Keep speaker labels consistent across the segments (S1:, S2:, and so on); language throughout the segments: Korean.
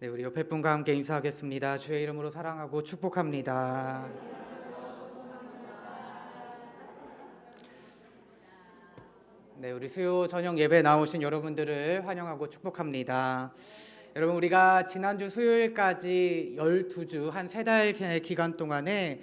S1: 네, 우리 옆에 분과 함께 인사하겠습니다. 주의 이름으로 사랑하고 축복합니다. 네, 우리 수요 저녁 예배 나오신 여러분들을 환영하고 축복합니다. 여러분, 우리가 지난주 수요일까지 12주 한 3달 기간 동안에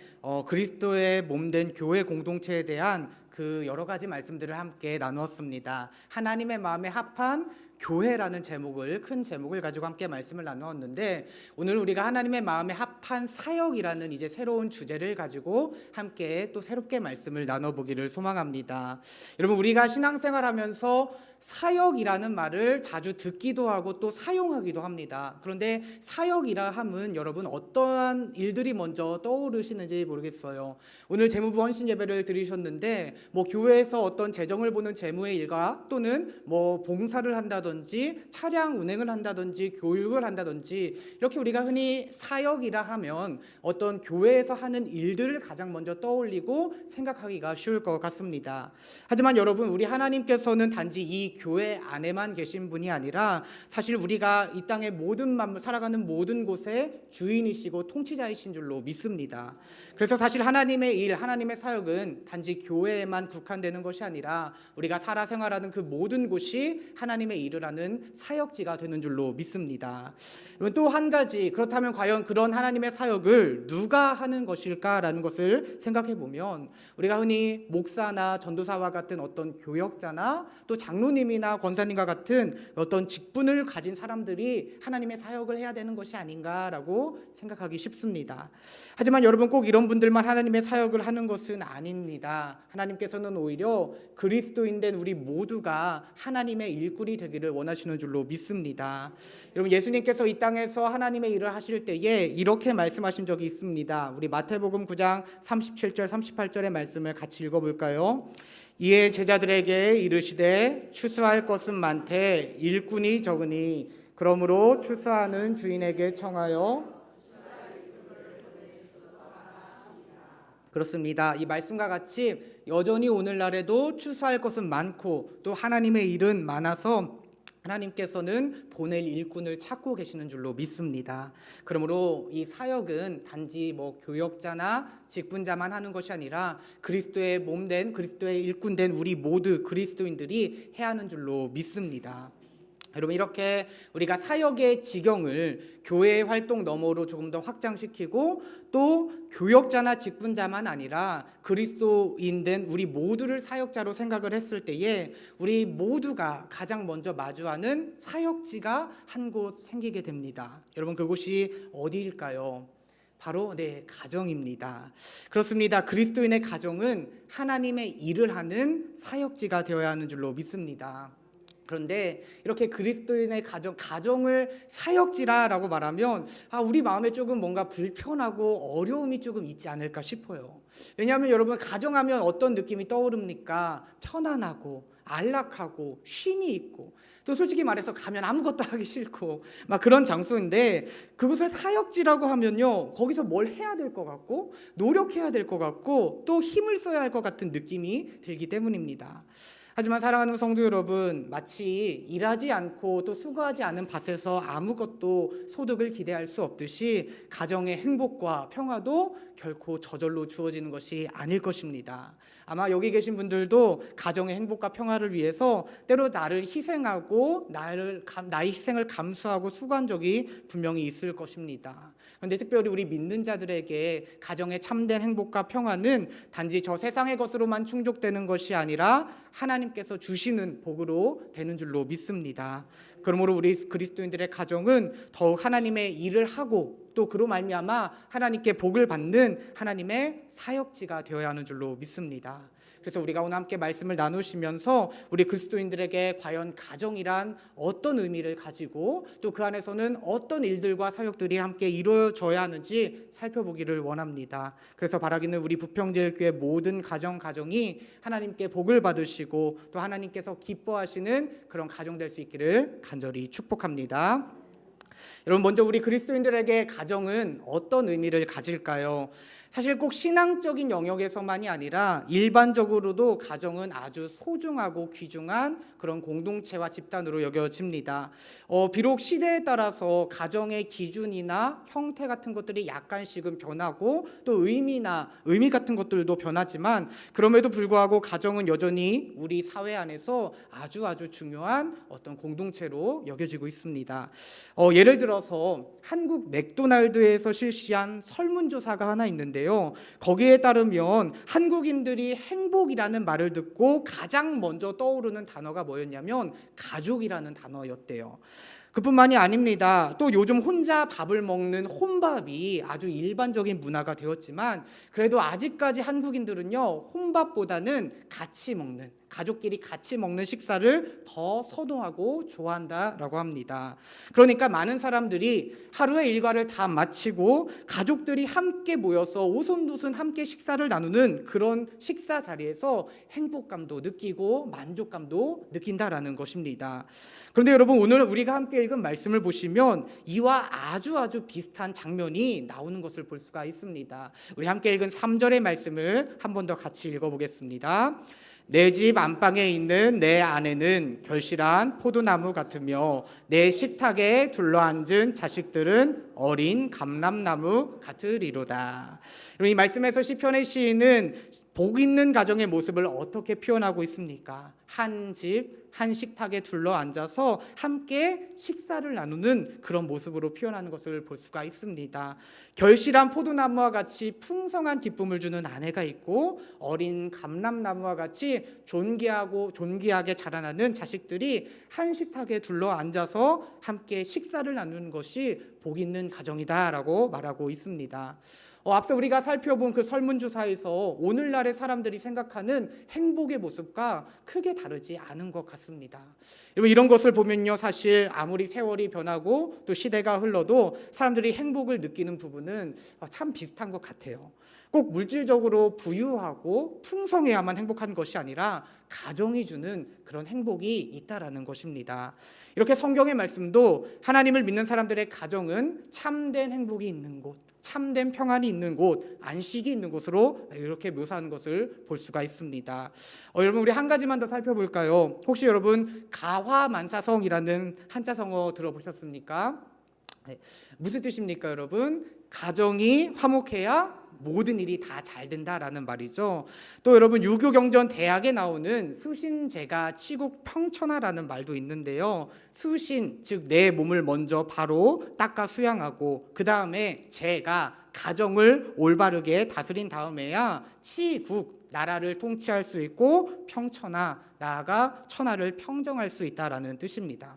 S1: 그리스도의 몸된 교회 공동체에 대한 그 여러 가지 말씀들을 함께 나누었습니다. 하나님의 마음에 합한 교회라는 제목을, 큰 제목을 가지고 함께 말씀을 나누었는데, 오늘 우리가 하나님의 마음에 합한 사역이라는 이제 새로운 주제를 가지고 함께 또 새롭게 말씀을 나눠보기를 소망합니다. 여러분, 우리가 신앙생활하면서 사역이라는 말을 자주 듣기도 하고 또 사용하기도 합니다. 그런데 사역이라 함은 여러분 어떠한 일들이 먼저 떠오르시는지 모르겠어요. 오늘 재무부 헌신 예배를 드리셨는데 교회에서 어떤 재정을 보는 재무의 일과 또는 봉사를 한다든지 차량 운행을 한다든지 교육을 한다든지 이렇게 우리가 흔히 사역이라 하면 어떤 교회에서 하는 일들을 가장 먼저 떠올리고 생각하기가 쉬울 것 같습니다. 하지만 여러분, 우리 하나님께서는 단지 이 교회 안에만 계신 분이 아니라 사실 우리가 이 땅의 모든 살아가는 모든 곳의 주인이시고 통치자이신 줄로 믿습니다. 그래서 사실 하나님의 일, 하나님의 사역은 단지 교회에만 국한되는 것이 아니라 우리가 살아 생활하는 그 모든 곳이 하나님의 일을 하는 사역지가 되는 줄로 믿습니다. 또 한 가지, 그렇다면 과연 그런 하나님의 사역을 누가 하는 것일까라는 것을 생각해 보면 우리가 흔히 목사나 전도사와 같은 어떤 교역자나 또 장로님이나 권사님과 같은 어떤 직분을 가진 사람들이 하나님의 사역을 해야 되는 것이 아닌가라고 생각하기 쉽습니다. 하지만 여러분, 꼭 이런 분들만 하나님의 사역을 하는 것은 아닙니다. 하나님께서는 오히려 그리스도인 된 우리 모두가 하나님의 일꾼이 되기를 원하시는 줄로 믿습니다. 여러분, 예수님께서 이 땅에서 하나님의 일을 하실 때에 이렇게 말씀하신 적이 있습니다. 우리 마태복음 9장 37절 38절의 말씀을 같이 읽어볼까요? 이에 제자들에게 이르시되 추수할 것은 많되 일꾼이 적으니 그러므로 추수하는 주인에게 청하여. 그렇습니다. 이 말씀과 같이 여전히 오늘날에도 추수할 것은 많고 또 하나님의 일은 많아서 하나님께서는 보낼 일꾼을 찾고 계시는 줄로 믿습니다. 그러므로 이 사역은 단지 교역자나 직분자만 하는 것이 아니라 그리스도의 몸된, 그리스도의 일꾼된 우리 모두 그리스도인들이 해야 하는 줄로 믿습니다. 여러분, 이렇게 우리가 사역의 지경을 교회의 활동 너머로 조금 더 확장시키고 또 교역자나 직분자만 아니라 그리스도인된 우리 모두를 사역자로 생각을 했을 때에 우리 모두가 가장 먼저 마주하는 사역지가 한 곳 생기게 됩니다. 여러분, 그곳이 어디일까요? 바로 가정입니다. 그렇습니다. 그리스도인의 가정은 하나님의 일을 하는 사역지가 되어야 하는 줄로 믿습니다. 그런데 이렇게 그리스도인의 가정을 사역지라라고 말하면 우리 마음에 조금 뭔가 불편하고 어려움이 조금 있지 않을까 싶어요. 왜냐하면 여러분, 가정하면 어떤 느낌이 떠오릅니까? 편안하고 안락하고 쉼이 있고 또 솔직히 말해서 가면 아무것도 하기 싫고 그런 장소인데, 그것을 사역지라고 하면요, 거기서 뭘 해야 될 것 같고 노력해야 될 것 같고 또 힘을 써야 할 것 같은 느낌이 들기 때문입니다. 하지만 사랑하는 성도 여러분, 마치 일하지 않고 또 수고하지 않은 밭에서 아무것도 소득을 기대할 수 없듯이 가정의 행복과 평화도 결코 저절로 주어지는 것이 아닐 것입니다. 아마 여기 계신 분들도 가정의 행복과 평화를 위해서 때로 나를 희생하고 나의 희생을 감수하고 수고한 적이 분명히 있을 것입니다. 그런데 특별히 우리 믿는 자들에게 가정의 참된 행복과 평화는 단지 저 세상의 것으로만 충족되는 것이 아니라 하나님께서 주시는 복으로 되는 줄로 믿습니다. 그러므로 우리 그리스도인들의 가정은 더욱 하나님의 일을 하고 또 그로 말미암아 하나님께 복을 받는 하나님의 사역지가 되어야 하는 줄로 믿습니다. 그래서 우리가 오늘 함께 말씀을 나누시면서 우리 그리스도인들에게 과연 가정이란 어떤 의미를 가지고 또 그 안에서는 어떤 일들과 사역들이 함께 이루어져야 하는지 살펴보기를 원합니다. 그래서 바라기는 우리 부평제일교회 모든 가정이 하나님께 복을 받으시고 또 하나님께서 기뻐하시는 그런 가정 될 수 있기를 간절히 축복합니다. 여러분, 먼저 우리 그리스도인들에게 가정은 어떤 의미를 가질까요? 사실 꼭 신앙적인 영역에서만이 아니라 일반적으로도 가정은 아주 소중하고 귀중한 그런 공동체와 집단으로 여겨집니다. 비록 시대에 따라서 가정의 기준이나 형태 같은 것들이 약간씩은 변하고 또 의미 같은 것들도 변하지만, 그럼에도 불구하고 가정은 여전히 우리 사회 안에서 아주 중요한 어떤 공동체로 여겨지고 있습니다. 예를 들어서 한국 맥도날드에서 실시한 설문조사가 하나 있는데요. 거기에 따르면 한국인들이 행복이라는 말을 듣고 가장 먼저 떠오르는 단어가 뭐였냐면 가족이라는 단어였대요. 그뿐만이 아닙니다. 또 요즘 혼자 밥을 먹는 혼밥이 아주 일반적인 문화가 되었지만, 그래도 아직까지 한국인들은요, 혼밥보다는 같이 먹는, 가족끼리 같이 먹는 식사를 더 선호하고 좋아한다라고 합니다. 그러니까 많은 사람들이 하루의 일과를 다 마치고 가족들이 함께 모여서 오손도손 함께 식사를 나누는 그런 식사 자리에서 행복감도 느끼고 만족감도 느낀다라는 것입니다. 그런데 여러분, 오늘 우리가 함께 읽은 말씀을 보시면 이와 아주 비슷한 장면이 나오는 것을 볼 수가 있습니다. 우리 함께 읽은 3절의 말씀을 한 번 더 같이 읽어보겠습니다. 내 집 안방에 있는 내 아내는 결실한 포도나무 같으며 내 식탁에 둘러앉은 자식들은 어린 감람나무 같으리로다. 이 말씀에서 시편의 시인은 복 있는 가정의 모습을 어떻게 표현하고 있습니까? 한 집, 한 식탁에 둘러앉아서 함께 식사를 나누는 그런 모습으로 표현하는 것을 볼 수가 있습니다. 결실한 포도나무와 같이 풍성한 기쁨을 주는 아내가 있고, 어린 감람나무와 같이 존귀하게 자라나는 자식들이 한 식탁에 둘러앉아서 함께 식사를 나누는 것이 복 있는 가정이다라고 말하고 있습니다. 앞서 우리가 살펴본 그 설문조사에서 오늘날의 사람들이 생각하는 행복의 모습과 크게 다르지 않은 것 같습니다. 이런 것을 보면요, 사실 아무리 세월이 변하고 또 시대가 흘러도 사람들이 행복을 느끼는 부분은 참 비슷한 것 같아요. 꼭 물질적으로 부유하고 풍성해야만 행복한 것이 아니라 가정이 주는 그런 행복이 있다라는 것입니다. 이렇게 성경의 말씀도 하나님을 믿는 사람들의 가정은 참된 행복이 있는 곳, 참된 평안이 있는 곳, 안식이 있는 곳으로 이렇게 묘사하는 것을 볼 수가 있습니다. 여러분, 우리 한 가지만 더 살펴볼까요? 혹시 여러분 가화만사성이라는 한자성어 들어보셨습니까? 무슨 뜻입니까, 여러분? 가정이 화목해야 모든 일이 다 잘 된다라는 말이죠. 또 여러분, 유교경전 대학에 나오는 수신제가 치국 평천하라는 말도 있는데요. 수신, 즉 내 몸을 먼저 바로 닦아 수양하고 그 다음에 제가 가정을 올바르게 다스린 다음에야 치국, 나라를 통치할 수 있고 평천하, 나아가 천하를 평정할 수 있다라는 뜻입니다.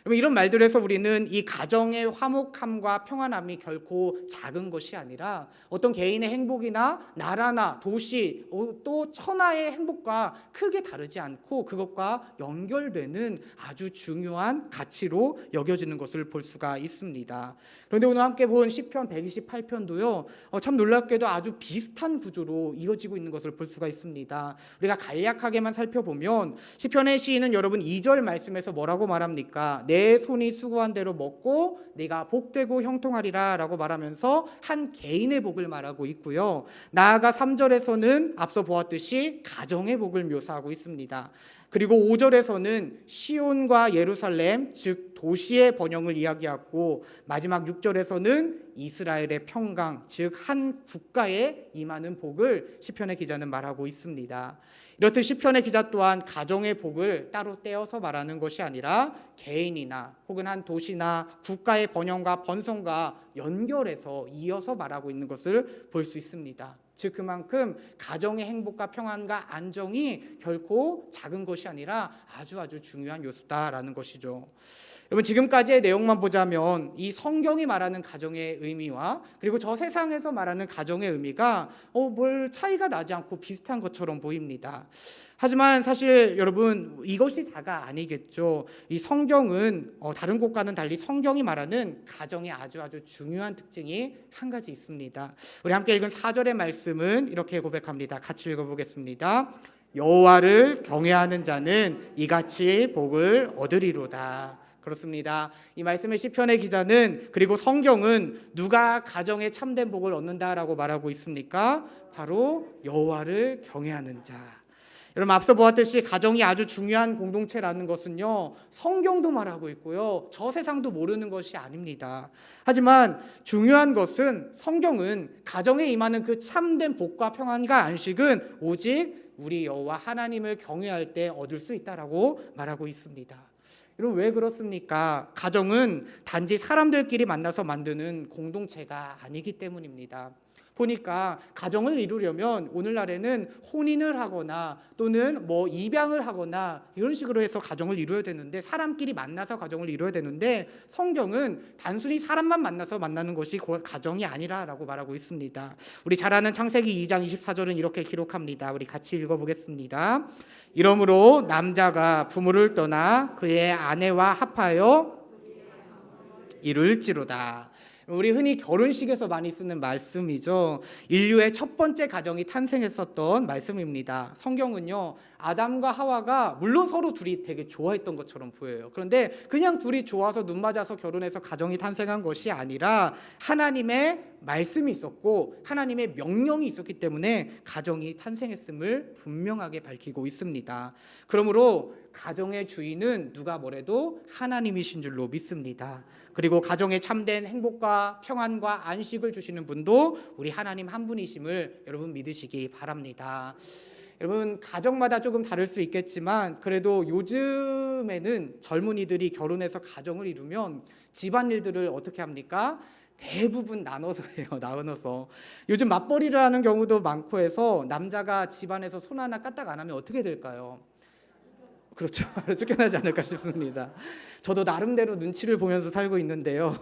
S1: 이런 말들에서 우리는 이 가정의 화목함과 평안함이 결코 작은 것이 아니라 어떤 개인의 행복이나 나라나 도시 또 천하의 행복과 크게 다르지 않고 그것과 연결되는 아주 중요한 가치로 여겨지는 것을 볼 수가 있습니다. 그런데 오늘 함께 본 시편 128편도요, 참 놀랍게도 아주 비슷한 구조로 이어지고 있는 것을 볼 수가 있습니다. 우리가 간략하게만 살펴보면 시편의 시인은 여러분 2절 말씀에서 뭐라고 말합니까? 내 손이 수고한 대로 먹고 네가 복되고 형통하리라 라고 말하면서 한 개인의 복을 말하고 있고요. 나아가 3절에서는 앞서 보았듯이 가정의 복을 묘사하고 있습니다. 그리고 5절에서는 시온과 예루살렘, 즉 도시의 번영을 이야기하고, 마지막 6절에서는 이스라엘의 평강, 즉 한 국가에 임하는 복을 시편의 기자는 말하고 있습니다. 이렇듯 시편의 기자 또한 가정의 복을 따로 떼어서 말하는 것이 아니라 개인이나 혹은 한 도시나 국가의 번영과 번성과 연결해서 이어서 말하고 있는 것을 볼 수 있습니다. 즉 그만큼 가정의 행복과 평안과 안정이 결코 작은 것이 아니라 아주 중요한 요소다라는 것이죠. 여러분, 지금까지의 내용만 보자면 이 성경이 말하는 가정의 의미와 그리고 저 세상에서 말하는 가정의 의미가 뭘 차이가 나지 않고 비슷한 것처럼 보입니다. 하지만 사실 여러분, 이것이 다가 아니겠죠. 이 성경은 다른 곳과는 달리 성경이 말하는 가정의 아주 중요한 특징이 한 가지 있습니다. 우리 함께 읽은 4절의 말씀은 이렇게 고백합니다. 같이 읽어보겠습니다. 여호와를 경외하는 자는 이같이 복을 얻으리로다. 그렇습니다. 이 말씀의 시편의 기자는 그리고 성경은 누가 가정에 참된 복을 얻는다라고 말하고 있습니까? 바로 여호와를 경외하는 자. 여러분 앞서 보았듯이 가정이 아주 중요한 공동체라는 것은요 성경도 말하고 있고요 저 세상도 모르는 것이 아닙니다. 하지만 중요한 것은 성경은 가정에 임하는 그 참된 복과 평안과 안식은 오직 우리 여호와 하나님을 경외할 때 얻을 수 있다라고 말하고 있습니다. 여러분 왜 그렇습니까? 가정은 단지 사람들끼리 만나서 만드는 공동체가 아니기 때문입니다. 보니까 가정을 이루려면 오늘날에는 혼인을 하거나 또는 입양을 하거나 이런 식으로 해서 가정을 이루어야 되는데 사람끼리 만나서 가정을 이루어야 되는데 성경은 단순히 사람만 만나서 만나는 것이 가정이 아니라라고 말하고 있습니다. 우리 잘 아는 창세기 2장 24절은 이렇게 기록합니다. 우리 같이 읽어보겠습니다. 이러므로 남자가 부모를 떠나 그의 아내와 합하여 이룰지로다. 우리 흔히 결혼식에서 많이 쓰는 말씀이죠. 인류의 첫 번째 가정이 탄생했었던 말씀입니다. 성경은요 아담과 하와가 물론 서로 둘이 되게 좋아했던 것처럼 보여요. 그런데 그냥 둘이 좋아서 눈 맞아서 결혼해서 가정이 탄생한 것이 아니라 하나님의 말씀이 있었고 하나님의 명령이 있었기 때문에 가정이 탄생했음을 분명하게 밝히고 있습니다. 그러므로 가정의 주인은 누가 뭐래도 하나님이신 줄로 믿습니다. 그리고 가정에 참된 행복과 평안과 안식을 주시는 분도 우리 하나님 한 분이심을 여러분 믿으시기 바랍니다. 여러분 가정마다 조금 다를 수 있겠지만 그래도 요즘에는 젊은이들이 결혼해서 가정을 이루면 집안일들을 어떻게 합니까? 대부분 나눠서 해요. 나눠서. 요즘 맞벌이를 하는 경우도 많고 해서 남자가 집안에서 손 하나 까딱 안 하면 어떻게 될까요? 그렇죠. 쫓겨나지 않을까 싶습니다. 저도 나름대로 눈치를 보면서 살고 있는데요.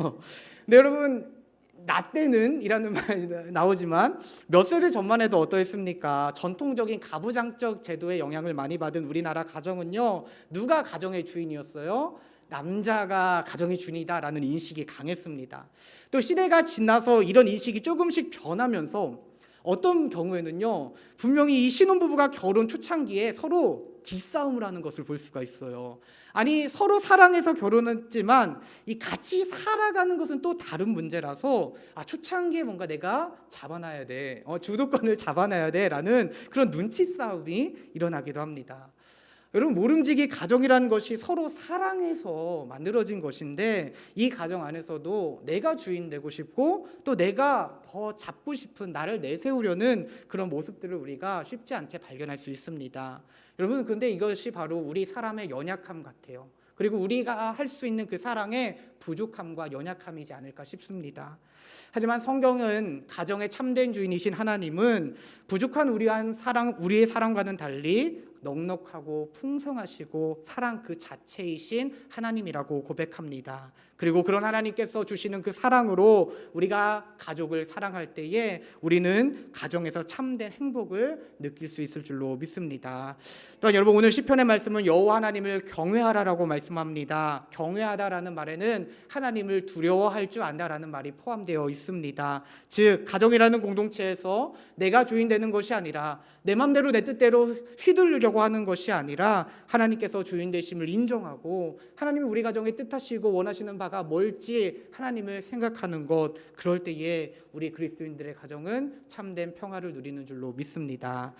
S1: 근데 여러분 나 때는 이라는 말이 나오지만 몇 세대 전만 해도 어떠했습니까? 전통적인 가부장적 제도의 영향을 많이 받은 우리나라 가정은요 누가 가정의 주인이었어요? 남자가 가정의 주인이다라는 인식이 강했습니다. 또 시대가 지나서 이런 인식이 조금씩 변하면서 어떤 경우에는요 분명히 이 신혼부부가 결혼 초창기에 서로 기싸움을 하는 것을 볼 수가 있어요. 아니 서로 사랑해서 결혼했지만 이 같이 살아가는 것은 또 다른 문제라서 초창기에 뭔가 내가 잡아놔야 돼, 주도권을 잡아놔야 돼라는 그런 눈치 싸움이 일어나기도 합니다. 여러분 모름지기 가정이라는 것이 서로 사랑해서 만들어진 것인데 이 가정 안에서도 내가 주인 되고 싶고 또 내가 더 잡고 싶은 나를 내세우려는 그런 모습들을 우리가 쉽지 않게 발견할 수 있습니다. 여러분 근데 이것이 바로 우리 사람의 연약함 같아요. 그리고 우리가 할 수 있는 그 사랑의 부족함과 연약함이지 않을까 싶습니다. 하지만 성경은 가정의 참된 주인이신 하나님은 부족한 우리의 사랑과는 달리 넉넉하고 풍성하시고 사랑 그 자체이신 하나님이라고 고백합니다. 그리고 그런 하나님께서 주시는 그 사랑으로 우리가 가족을 사랑할 때에 우리는 가정에서 참된 행복을 느낄 수 있을 줄로 믿습니다. 또한 여러분 오늘 시편의 말씀은 여호와 하나님을 경외하라라고 말씀합니다. 경외하다라는 말에는 하나님을 두려워할 줄 안다라는 말이 포함되어 있습니다. 즉 가정이라는 공동체에서 내가 주인 되는 것이 아니라 내 맘대로 내 뜻대로 휘둘르려고 하는 것이 아니라 하나님께서 주인 되심을 인정하고 하나님이 우리 가정에 뜻하시고 원하시는 바가 뭘지 하나님을 생각하는 것, 그럴 때에 우리 그리스도인들의 가정은 참된 평화를 누리는 줄로 믿습니다.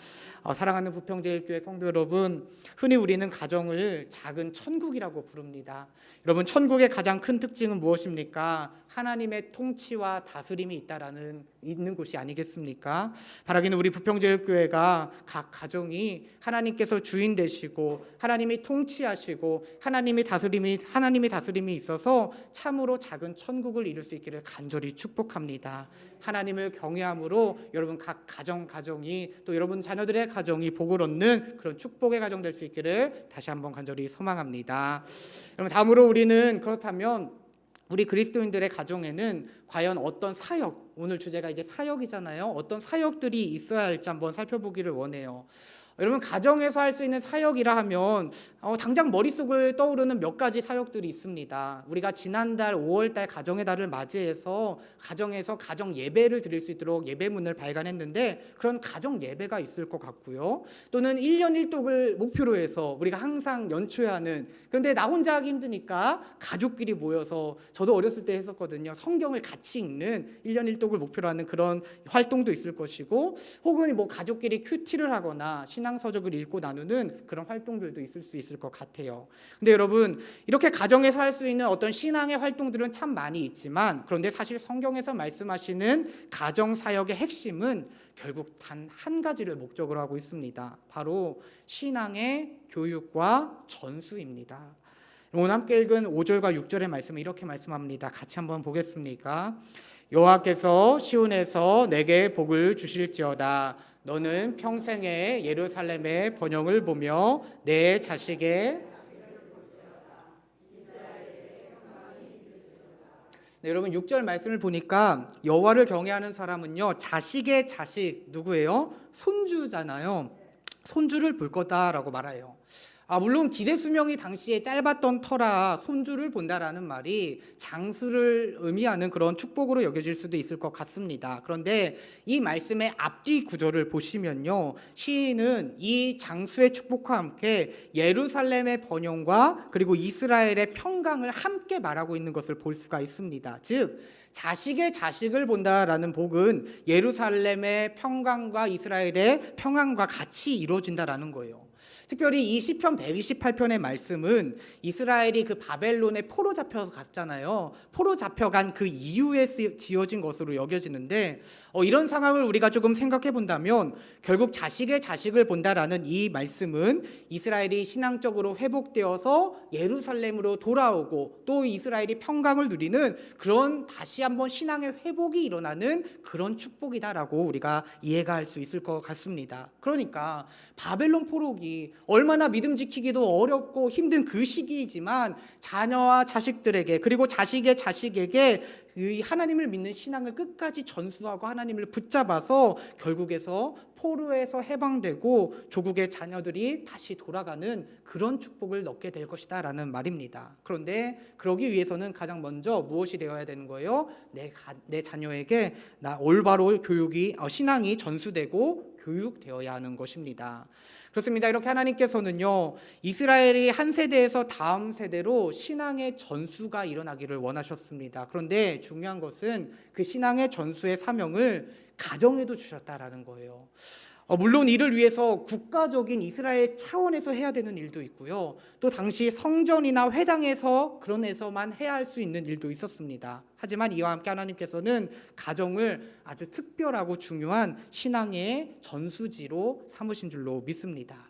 S1: 사랑하는 부평제일교회 성도 여러분, 흔히 우리는 가정을 작은 천국이라고 부릅니다. 여러분 천국의 가장 큰 특징은 무엇입니까? 하나님의 통치와 다스림이 있는 곳이 아니겠습니까? 바라기는 우리 부평제일교회가 각 가정이 하나님께서 주인 되시고 하나님이 통치하시고 하나님의 다스림이 있어서 참으로 작은 천국을 이룰 수 있기를 간절히 축복합니다. 하나님을 경외함으로 여러분 각 가정이 또 여러분 자녀들의 가정이 복을 얻는 그런 축복의 가정 될 수 있기를 다시 한번 간절히 소망합니다. 여러분 다음으로 우리는 그렇다면 우리 그리스도인들의 가정에는 과연 어떤 사역, 오늘 주제가 이제 사역이잖아요. 어떤 사역들이 있어야 할지 한번 살펴보기를 원해요. 여러분, 가정에서 할 수 있는 사역이라 하면 당장 머릿속을 떠오르는 몇 가지 사역들이 있습니다. 우리가 지난달 5월달 가정의 달을 맞이해서 가정에서 가정 예배를 드릴 수 있도록 예배문을 발간했는데, 그런 가정 예배가 있을 것 같고요. 또는 1년 1독을 목표로 해서 우리가 항상 연초에 하는, 그런데 나 혼자 하기 힘드니까 가족끼리 모여서, 저도 어렸을 때 했었거든요, 성경을 같이 읽는 1년 1독을 목표로 하는 그런 활동도 있을 것이고, 혹은 뭐 가족끼리 큐티를 하거나 신앙서적을 읽고 나누는 그런 활동들도 있을 수 있을 것 같아요. 근데 여러분, 이렇게 가정에서 할 수 있는 어떤 신앙의 활동들은 참 많이 있지만, 그런데 사실 성경에서 말씀하시는 가정사역의 핵심은 결국 단 한 가지를 목적으로 하고 있습니다. 바로 신앙의 교육과 전수입니다. 오늘 함께 읽은 5절과 6절의 말씀은 이렇게 말씀합니다. 같이 한번 보겠습니까? 여호와께서 시온에서 내게 복을 주실지어다. 너는 평생에 예루살렘의 번영을 보며 내 자식의 네, 여러분 6절 말씀을 보니까 여호와를 경외하는 사람은요, 자식의 자식 누구예요? 손주잖아요. 손주를 볼 거다라고 말해요. 물론 기대 수명이 당시에 짧았던 터라 손주를 본다라는 말이 장수를 의미하는 그런 축복으로 여겨질 수도 있을 것 같습니다. 그런데 이 말씀의 앞뒤 구절을 보시면요, 시인은 이 장수의 축복과 함께 예루살렘의 번영과 그리고 이스라엘의 평강을 함께 말하고 있는 것을 볼 수가 있습니다. 즉 자식의 자식을 본다라는 복은 예루살렘의 평강과 이스라엘의 평강과 같이 이루어진다라는 거예요. 특별히 이 시편 128편의 말씀은 이스라엘이 그 바벨론에 포로 잡혀서 갔잖아요. 포로 잡혀간 그 이후에 지어진 것으로 여겨지는데, 이런 상황을 우리가 조금 생각해 본다면 결국 자식의 자식을 본다라는 이 말씀은 이스라엘이 신앙적으로 회복되어서 예루살렘으로 돌아오고 또 이스라엘이 평강을 누리는 그런 다시 한번 신앙의 회복이 일어나는 그런 축복이다라고 우리가 이해가 할 수 있을 것 같습니다. 그러니까 바벨론 포로기 얼마나 믿음 지키기도 어렵고 힘든 그 시기이지만 자녀와 자식들에게, 그리고 자식의 자식에게 이 하나님을 믿는 신앙을 끝까지 전수하고 하나님을 붙잡아서 결국에서 포로에서 해방되고 조국의 자녀들이 다시 돌아가는 그런 축복을 얻게 될 것이다 라는 말입니다. 그런데 그러기 위해서는 가장 먼저 무엇이 되어야 되는 거예요? 내 자녀에게 올바로 신앙이 전수되고 교육되어야 하는 것입니다. 그렇습니다. 이렇게 하나님께서는요, 이스라엘이 한 세대에서 다음 세대로 신앙의 전수가 일어나기를 원하셨습니다. 그런데 중요한 것은 그 신앙의 전수의 사명을 가정에도 주셨다라는 거예요. 물론 이를 위해서 국가적인 이스라엘 차원에서 해야 되는 일도 있고요. 또 당시 성전이나 회당에서 그런 데서만 해야 할 수 있는 일도 있었습니다. 하지만 이와 함께 하나님께서는 가정을 아주 특별하고 중요한 신앙의 전수지로 삼으신 줄로 믿습니다.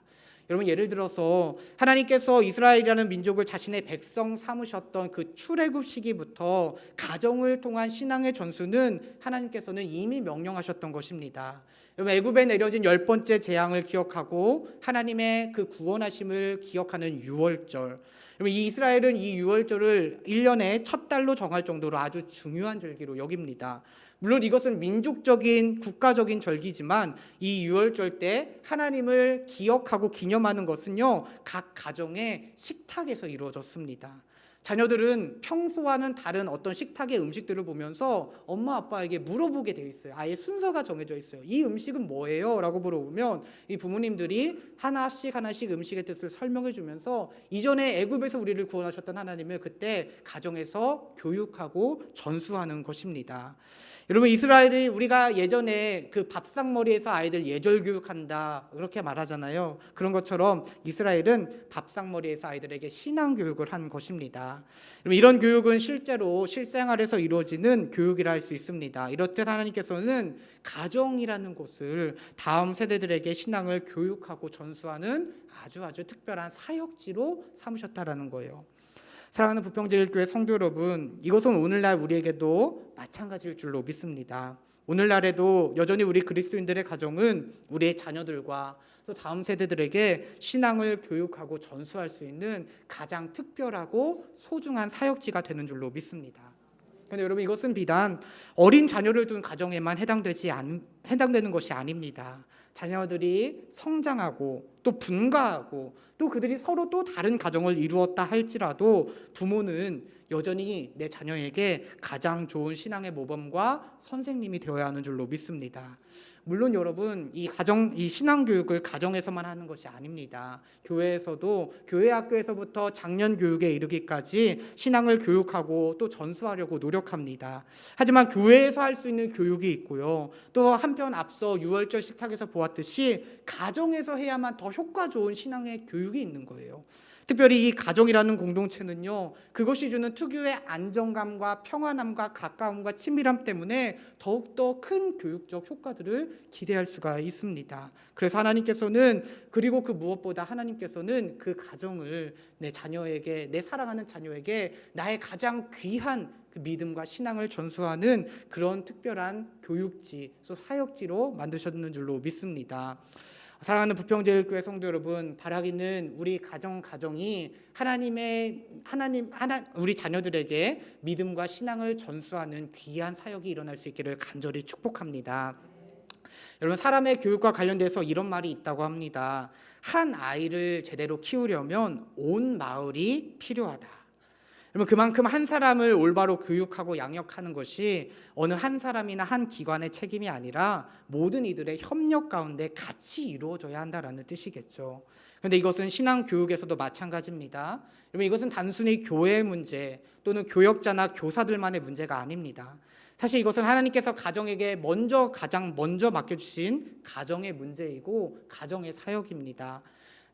S1: 여러분, 예를 들어서 하나님께서 이스라엘이라는 민족을 자신의 백성 삼으셨던 그 출애굽 시기부터 가정을 통한 신앙의 전수는 하나님께서는 이미 명령하셨던 것입니다. 여러분, 애굽에 내려진 10번째 재앙을 기억하고 하나님의 그 구원하심을 기억하는 유월절, 여러분, 이 이스라엘은 이 유월절을 1년의 첫 달로 정할 정도로 아주 중요한 절기로 여깁니다. 물론 이것은 민족적인 국가적인 절기지만 이 유월절 때 하나님을 기억하고 기념하는 것은요, 각 가정의 식탁에서 이루어졌습니다. 자녀들은 평소와는 다른 어떤 식탁의 음식들을 보면서 엄마 아빠에게 물어보게 돼 있어요. 아예 순서가 정해져 있어요. 이 음식은 뭐예요? 라고 물어보면 이 부모님들이 하나씩 음식의 뜻을 설명해 주면서 이전에 애굽에서 우리를 구원하셨던 하나님을 그때 가정에서 교육하고 전수하는 것입니다. 여러분, 이스라엘이 우리가 예전에 그 밥상머리에서 아이들 예절 교육한다 그렇게 말하잖아요. 그런 것처럼 이스라엘은 밥상머리에서 아이들에게 신앙 교육을 한 것입니다. 이런 교육은 실제로 실생활에서 이루어지는 교육이라 할 수 있습니다. 이렇듯 하나님께서는 가정이라는 곳을 다음 세대들에게 신앙을 교육하고 전수하는 아주 특별한 사역지로 삼으셨다라는 거예요. 사랑하는 부평제일교회 성도 여러분, 이것은 오늘날 우리에게도 마찬가지일 줄로 믿습니다. 오늘날에도 여전히 우리 그리스도인들의 가정은 우리의 자녀들과 또 다음 세대들에게 신앙을 교육하고 전수할 수 있는 가장 특별하고 소중한 사역지가 되는 줄로 믿습니다. 그런데 여러분, 이것은 비단 어린 자녀를 둔 가정에만 해당되는 것이 아닙니다. 자녀들이 성장하고 또 분가하고 또 그들이 서로 또 다른 가정을 이루었다 할지라도 부모는 여전히 내 자녀에게 가장 좋은 신앙의 모범과 선생님이 되어야 하는 줄로 믿습니다. 물론 여러분, 이 신앙 교육을 가정에서만 하는 것이 아닙니다. 교회에서도, 교회 학교에서부터 장년 교육에 이르기까지 신앙을 교육하고 또 전수하려고 노력합니다. 하지만 교회에서 할 수 있는 교육이 있고요, 또 한편 앞서 유월절 식탁에서 보았듯이 가정에서 해야만 더 효과 좋은 신앙의 교육이 있는 거예요. 특별히 이 가정이라는 공동체는요, 그것이 주는 특유의 안정감과 평안함과 가까움과 친밀함 때문에 더욱더 큰 교육적 효과들을 기대할 수가 있습니다. 그래서 하나님께서는, 그리고 그 무엇보다 하나님께서는 그 가정을 내 자녀에게, 내 사랑하는 자녀에게 나의 가장 귀한 그 믿음과 신앙을 전수하는 그런 특별한 교육지, 사역지로 만드셨는 줄로 믿습니다. 사랑하는 부평제일교회 성도 여러분, 바라기는 우리 가정이 우리 자녀들에게 믿음과 신앙을 전수하는 귀한 사역이 일어날 수 있기를 간절히 축복합니다. 여러분, 사람의 교육과 관련돼서 이런 말이 있다고 합니다. 한 아이를 제대로 키우려면 온 마을이 필요하다. 여러분, 그만큼 한 사람을 올바로 교육하고 양육하는 것이 어느 한 사람이나 한 기관의 책임이 아니라 모든 이들의 협력 가운데 같이 이루어져야 한다라는 뜻이겠죠. 그런데 이것은 신앙 교육에서도 마찬가지입니다. 여러분, 이것은 단순히 교회의 문제 또는 교역자나 교사들만의 문제가 아닙니다. 사실 이것은 하나님께서 가정에게 가장 먼저 맡겨주신 가정의 문제이고 가정의 사역입니다.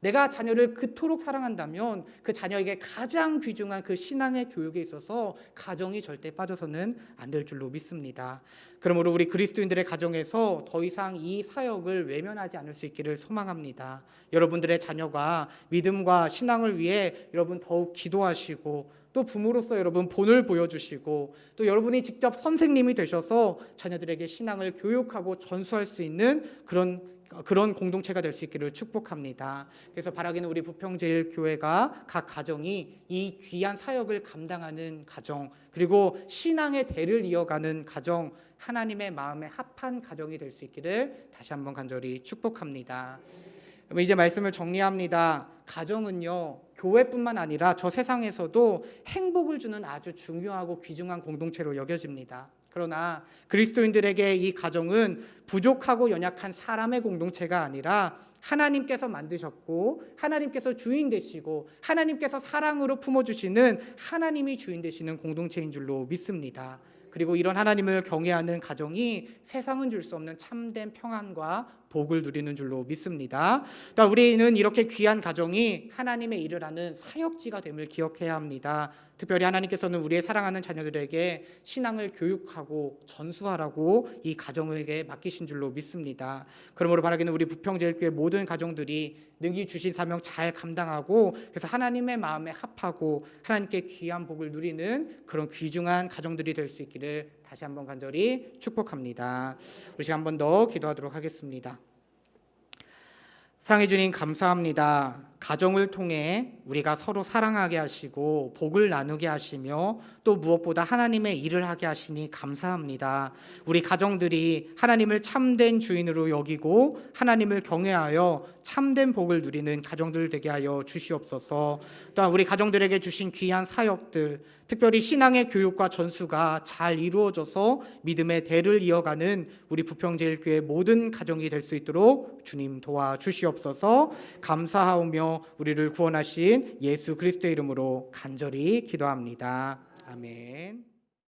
S1: 내가 자녀를 그토록 사랑한다면 그 자녀에게 가장 귀중한 그 신앙의 교육에 있어서 가정이 절대 빠져서는 안 될 줄로 믿습니다. 그러므로 우리 그리스도인들의 가정에서 더 이상 이 사역을 외면하지 않을 수 있기를 소망합니다. 여러분들의 자녀가 믿음과 신앙을 위해 여러분 더욱 기도하시고, 또 부모로서 여러분 본을 보여주시고, 또 여러분이 직접 선생님이 되셔서 자녀들에게 신앙을 교육하고 전수할 수 있는 그런 공동체가 될 수 있기를 축복합니다. 그래서 바라기는 우리 부평제일교회가 각 가정이 이 귀한 사역을 감당하는 가정, 그리고 신앙의 대를 이어가는 가정, 하나님의 마음에 합한 가정이 될 수 있기를 다시 한번 간절히 축복합니다. 이제 말씀을 정리합니다. 가정은요, 교회뿐만 아니라 저 세상에서도 행복을 주는 아주 중요하고 귀중한 공동체로 여겨집니다. 그러나 그리스도인들에게 이 가정은 부족하고 연약한 사람의 공동체가 아니라 하나님께서 만드셨고, 하나님께서 주인 되시고, 하나님께서 사랑으로 품어주시는 하나님이 주인 되시는 공동체인 줄로 믿습니다. 그리고 이런 하나님을 경외하는 가정이 세상은 줄 수 없는 참된 평안과 복을 누리는 줄로 믿습니다. 그러니까 우리는 이렇게 귀한 가정이 하나님의 일을 하는 사역지가 됨을 기억해야 합니다. 특별히 하나님께서는 우리의 사랑하는 자녀들에게 신앙을 교육하고 전수하라고 이 가정에게 맡기신 줄로 믿습니다. 그러므로 바라기는 우리 부평제일교회 모든 가정들이 능히 주신 사명 잘 감당하고, 그래서 하나님의 마음에 합하고 하나님께 귀한 복을 누리는 그런 귀중한 가정들이 될 수 있기를 다시 한번 간절히 축복합니다. 우리 시간 한 번 더 기도하도록 하겠습니다. 사랑해 주님, 감사합니다. 가정을 통해 우리가 서로 사랑하게 하시고 복을 나누게 하시며 또 무엇보다 하나님의 일을 하게 하시니 감사합니다. 우리 가정들이 하나님을 참된 주인으로 여기고 하나님을 경외하여 참된 복을 누리는 가정들 되게 하여 주시옵소서. 또한 우리 가정들에게 주신 귀한 사역들, 특별히 신앙의 교육과 전수가 잘 이루어져서 믿음의 대를 이어가는 우리 부평제일교회 모든 가정이 될 수 있도록 주님 도와주시옵소서. 감사하오며 우리를 구원하신 예수 그리스도의 이름으로 간절히 기도합니다. 아멘.